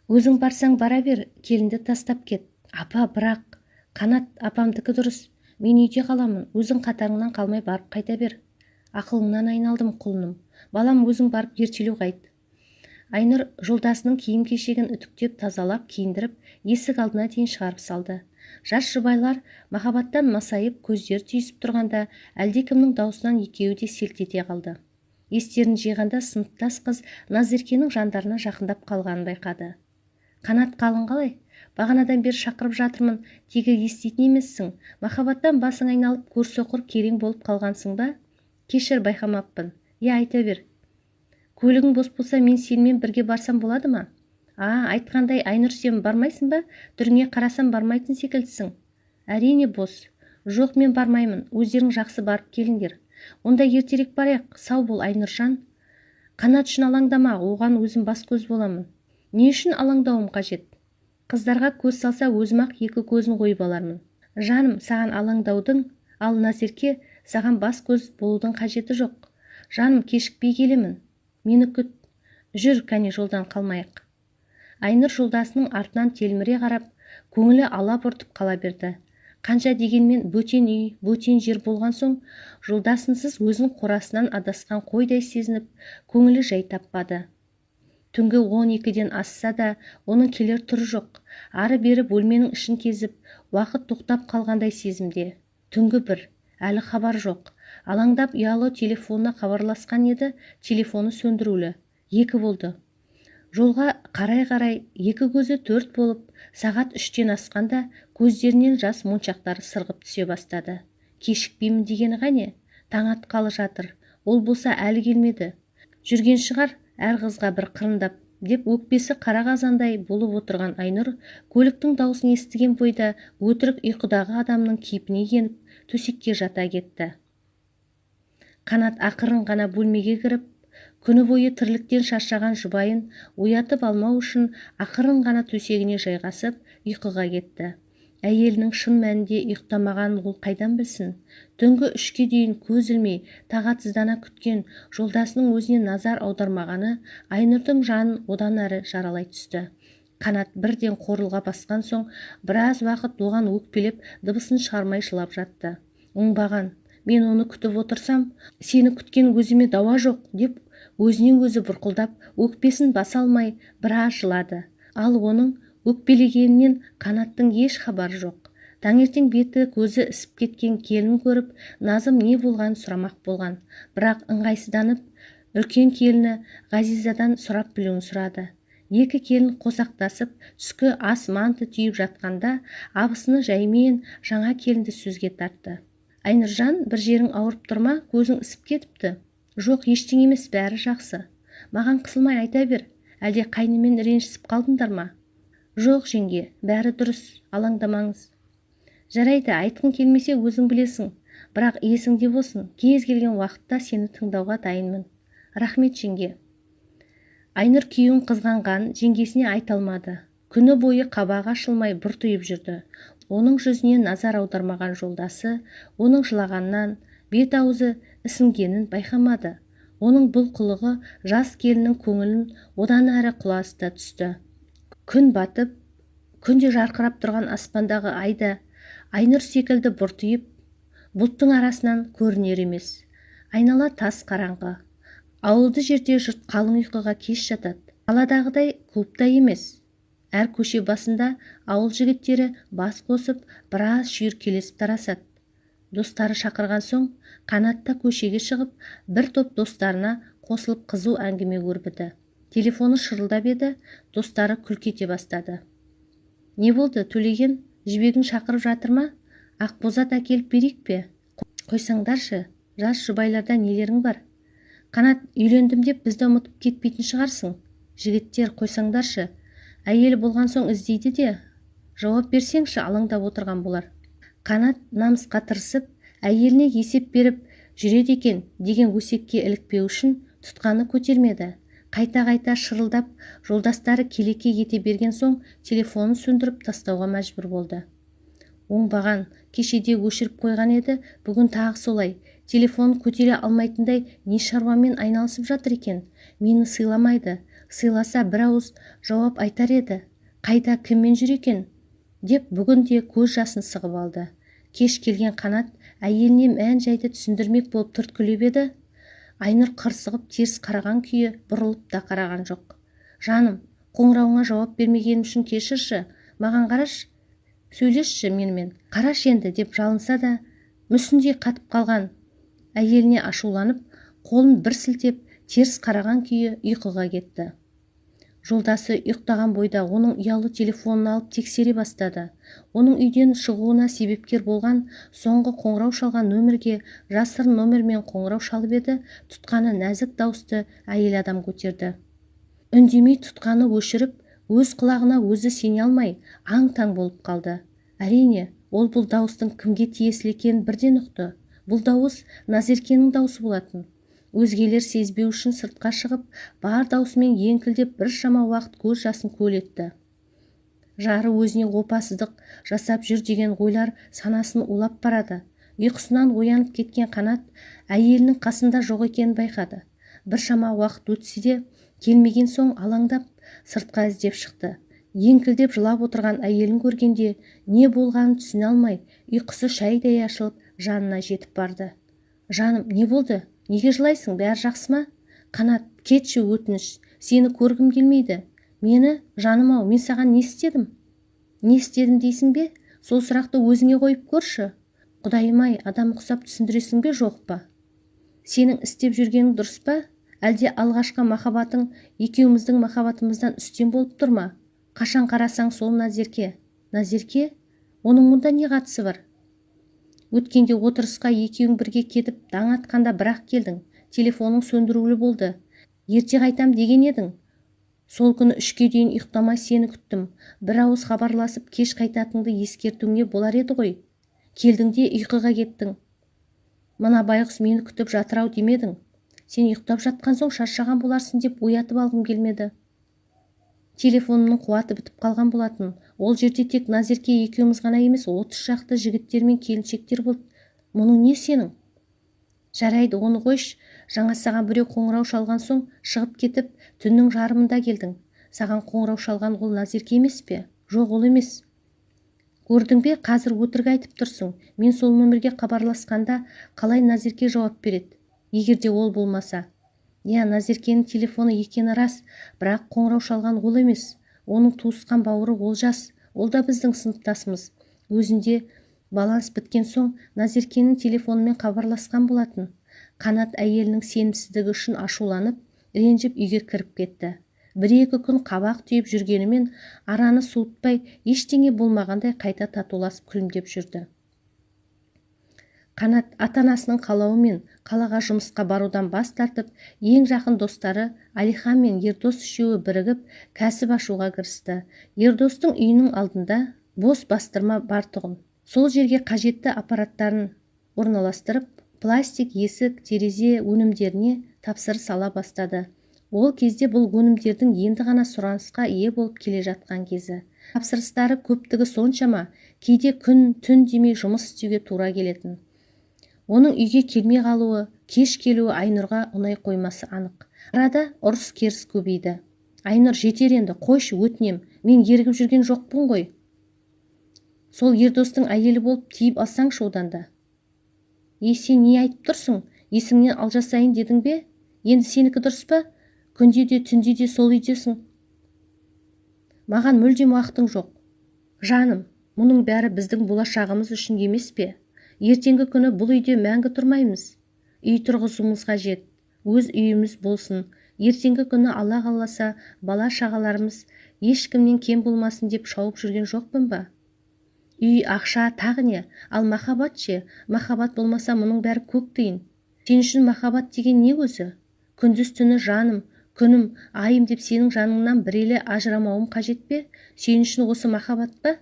Өзің барсаң бара бер, келінді тастап кет. Апа, бірақ Қанат апамдікі дұрыс. Мен үйде қаламын, өзің қатарыңнан қалмай барып қайта бер. Ақылыңнан айналдым, құлыным. Балам, өзің барып ертелеу қайт. Айнұр жолдасының киім-кешегін үтіктеп, тазалап, киіндіріп, есік алдына дейін шығарып салды. Жас жұбайлар махаббаттан масайып, көздері түйісіп тұрғанда, әлдекімнің даусынан екеуі де селт ете қалды. Естерін жиғанда сыныптас қыз Назеркенің жандарына жақындап қалғанын байқады. Қанат, қалың қалай? Бағанадан бері шақырып жатырмын, тегі еститін емессің. Махаббаттан басың айналып, көрсоқыр керең болып қалғансың ба? Кешір, байқамаппын. Айта бер. Көлігің бос болса, мен сенімен бірге барсам болады ма? Айтқандай, Айнұр, сен бармайсың ба? Түріңе қарасам бармайтын секілдісің. Әрине бос. Жоқ, мен бармаймын. Өздерің жақсы барып келіңдер. Онда ертерек барайық. Сау бол, Айнұржан. Қанат үшін алаңдама, оған өзім бас көз боламын. Не үшін алаңдауым қажет? Қыздарға көз салса, өзім-ақ екі көзін қойып алармын. Жаным, саған алаңдаудың, ал Назерке, саған бас көз болудың қажеті жоқ. Жаным, кешікпей келемін. Мені күт. Жүр, кәне, жолдан қалмайық. Айнұр жолдасының артынан телміре қарап, көңілі алап-ұртып қала берді. Қанша дегенмен бөтен үй, бөтен жер болған соң, жолдасынсыз өзін қорасынан адасқан қойдай сезініп, көңілі жай таппады. Түнгі 12-ден асса да, оның келер түрі жоқ. Ары-бері бөлменің ішін кезіп, уақыт тоқтап қалғандай сезімде. Түнгі 1, әлі хабар жоқ. Алаңдап ұялы телефонына хабарласқан еді, телефоны сөндірулі. 2 болды. Жолға қарай-қарай, екі көзі 4 болып, сағат 3-тен асқанда көздерінен жас моншақтары сырғып түсе бастады. Кешікпеймін дегені ғане, таң атқалы жатыр. Ол болса әлі келмеді. Жүрген шығар, әр қызға бір қырындап, деп өкпесі қара қазандай болып отырған Айнұр, көліктің даусын естіген бойда өтірік ұйқыдағы адамның кейпіне еніп, төсекке жата кетті. Қанат ақырын ғана бөлмеге кіріп, күні бойы тірліктен шаршаған жұбайын оятып алмау үшін ақырын ғана төсегіне жайғасып ұйқыға кетті. Әйелінің шын мәнінде ұйықтамағанын ол қайдан білсін? Түнгі 3-ке дейін көз ілмей, тағатсыздана күткен, жолдасының өзіне назар аудармағаны Айнұрдың жанын одан әрі жаралай түсті. Қанат бірден қорылға басқан соң, біраз уақыт оған өкпелеп, дыбысын шығармай жылап жатты. Оңбаған, мен оны күтіп отырсам, сені күткен өзіме дауа жоқ, деп өзінен өзі бұрқылдап, өкпесін баса алмай біраз жылады. Ал оның өкпелегенінен Қанаттың еш хабары жоқ. Таңертең беті көзі ісіп кеткен келін көріп, Назым не болғанын сұрамақ болған. Бірақ ыңғайсызданып, үлкен келіні Ғазизадан сұрап білуін сұрады. Екі келін қосақтасып, түскі ас манты түйіп жатқанда, абысыны жаймен жаңа келінді сөзге тартты. Айнұржан, бір жерің ауырып тұрма, көзің ісіп кетіпті. Жоқ, ештеңе емес, бәрі жақсы. Маған қысылмай айта бер, әлде қайнымен ренжісіп қалдыңдар ма? Жоқ, жеңге, бәрі дұрыс, алаңдамаңыз. Жарайды, айтқың келмесе өзің білесің, бірақ есіңде болсын, кез келген уақытта сені тыңдауға дайынмын. Рахмет, жеңге. Айнұр күйеуін қызғанған, жеңгесіне айта алмады. Күні бойы қабағы ашылмай бұртиып жүрді. Оның жүзіне назар аудармаған жолдасы, оның жылағаннан, бет-аузы ісінгенін байқамады. Оның бұл қылығы жас келіннің көңілін одан әрі құлазыта түсті. Күн батып, күнде жарқырап тұрған аспандағы айда Айнұр секілді бұртиып, бұлттың арасынан көрінер емес. Айнала тас қараңғы. Ауылды жерде жұрт қалың ұйқыға кеш жатады. Қаладағыдай клубта емес. Әр көше басында ауыл жігіттері бас қосып, біраз шүйіркелесіп тарасады. Достары шақырған соң, Қанатта көшеге шығып, бір топ достарына қосылып қызу әңгіме өрбіді. Телефоны шырылдап еді, достары күлкі ете бастады. Не болды, төлеген? Жібегің шақырып жатыр ма? Ақбозат әкеліп берейік пе? Қойсаңдаршы, жас жұбайларда нелерің бар? Қанат, үйлендім деп бізді ұмытып кетпейтін шығарсың. Жігіттер, қойсаңдаршы, әйелі болған соң іздейді де. Жауап берсеңші, алаңдап отырған болар. Қанат намысқа тырысып, әйеліне есеп беріп жүреді екен деген өсекке ілікпеу үшін тұтқаны көтермеді. Қайта-қайта шырылдап, жолдастары келеке ете берген соң телефонын сөндіріп тастауға мәжбүр болды. Оңбаған, кешеде өшіріп қойған еді, бүгін тағы солай. Телефонын көтере алмайтындай не шаруамен айналысып жатыр екен. Мені сыйламайды, сыйласа бір ауыз жауап айтар еді. Қайда, кіммен жүр екен? Деп бүгін де көз жасын сығып алды. Кеш келген Қанат әйеліне мән-жайды түсіндірмек болып түрткілеп еді. Айнұр қырсығып теріс қараған күйі бұрылып та қараған жоқ. Жаным, қоңырауыңа жауап бермегенім үшін кешірші, маған қараш, сөйлесші менімен, қараш енді деп жалынса да мүсіндей қатып қалған әйеліне ашуланып, қолын бір сілтеп теріс қараған күйі ұйқыға кетті. Жолдасы ұйықтаған бойда оның ұялы телефонын алып тексере бастады. Оның үйден шығуына себепкер болған соңғы қоңырау шалған нөмерге жасырын номермен қоңырау шалып еді, тұтқаны нәзік дауысты әйел адам көтерді. Үндемей тұтқаны өшіріп, өз құлағына өзі сене алмай, аң-таң болып қалды. Әрине, ол бұл дауыстың кімге тиесілі екенін бірден ұқты. Бұл дауыс Назеркенің дауысы болатын. Өзгелер сезбеу үшін сыртқа шығып, бар даусымен еңкілдеп біршама уақыт көз жасын көл етті. Жары өзіне опасыздық жасап жүр деген ойлар санасын улап барады. Ұйқысынан оянып кеткен Қанат әйелінің қасында жоқ екенін байқады. Біршама уақыт өтсе де келмеген соң алаңдап сыртқа іздеп шықты. Еңкілдеп жылап отырған әйелін көргенде не болғанын түсіне алмай, ұйқысы шайдай ашылып жанына жетіп барды. Жаным, не болды? Неге жылайсың? Бәрі жақсы ма? Қанат, кетші, өтініш. Сені көргім келмейді. Мені, жаным-ау, мен саған не істедім? Не істедім дейсің бе? Сол сұрақты өзіңе қойып көрші. Құдайым-ай, адам құсап түсіндіресің бе, жоқ па? Сенің істеп жүргенің дұрыс па? Әлде алғашқы махаббатың екеуміздің махаббатымыздан үстем болып тұр ма? Қашан қарасаң сол Назерке. Назерке? Оның мұнда не қатысы бар? Өткенде отырысқа екеуің бірге кетіп, таң атқанда бірақ келдің. Телефоның сөндірулі болды. Ерте қайтам деген едің. Сол күні 3-ке дейін ұйықтамай сені күттім. Бір ауыз хабарласып, кеш қайтатынды ескертуіңе болар еді ғой. Келдің де ұйқыға кеттің. Мына байғұс мені күтіп жатыр-ау демедің. Сен ұйықтап жатқан соң шаршаған боларсың деп оятып алғым келмеді. Телефонымның қуаты бітіп қалған болатын. Ол жерде тек Назерке екеуміз ғана емес, 30 шақты жігіттер мен келіншектер болды. Мұның не сенің? Жарайды, оны қойш. Жаңа саған біреу қоңырау шалған соң шығып кетіп, түннің жарымында келдің. Саған қоңырау шалған ол Назерке емес пе? Жоқ, ол емес. Көрдің бе, қазір өтірік айтып тұрсың. Мен сол нөмерге хабарласқанда қалай Назерке жауап береді? Егер де ол болмаса. Я, Назеркенің телефоны екені рас, бірақ қоңырау шалған ол емес. Оның туысқан бауыры Олжас. Ол да біздің сыныптасымыз. Өзінде баланс біткен соң Назеркенің телефонымен хабарласқан болатын. Қанат әйелінің сенімсіздігі үшін ашуланып, ренжіп үйге кіріп кетті. 1-2 күн қабақ түйіп жүргенімен араны суытпай, ештеңе болмағандай қайта татуласып күлімдеп жүрді. Қанат ата-анасының қалауымен қалаға жұмысқа барудан бас тартып, ең жақын достары Алихан мен Ердос үшеуі бірігіп кәсіп ашуға кірісті. Ердостың үйінің алдында бос бастырма бар тұғын. Сол жерге қажетті аппараттарын орналастырып, пластик, есік, терезе өнімдеріне тапсырыс ала бастады. Ол кезде бұл өнімдердің енді ғана сұранысқа ие болып келе жатқан кезі. Тапсырыстары көптігі соншама, кейде күн, түн демей жұмыс істеуге тура келетін. Оның үйге келмей қалуы, кеш келуі Айнұрға ұнай қоймасы анық. Арада ұрыс-керіс көбейді. Айнұр, жетер енді, қойшы, өтінем, мен ерігіп жүрген жоқпын ғой. Сол Ердостың әйелі болып тиіп алсаңшы одан да. Сен не айтып тұрсың? Есіңнен алжасайын дедің бе? Енді сенікі дұрыс па? Күнде де түнде де сол үйдесің. Маған мүлдем уақытың жоқ. Жаным, мұның бәрі біздің болашағымыз үшін емес пе? Ертеңгі күні бұл үйде мәңгі тұрмаймыз. Үй тұрғызуымыз қажет. Өз үйіміз болсын. Ертеңгі күні Алла қаласа бала шағаларымыз ешкімнен кем болмасын деп шауып жүрген жоқпын ба? Үй, ақша, тағы не? Ал махаббат ше? Махаббат болмаса мұның бәрі көк тиын. Сен үшін махаббат деген не өзі? Күндіз түні жаным, күнім, айым деп сенің жаныңнан бір елі ажырамауым қажет пе? Сен үшін осы махаббат па?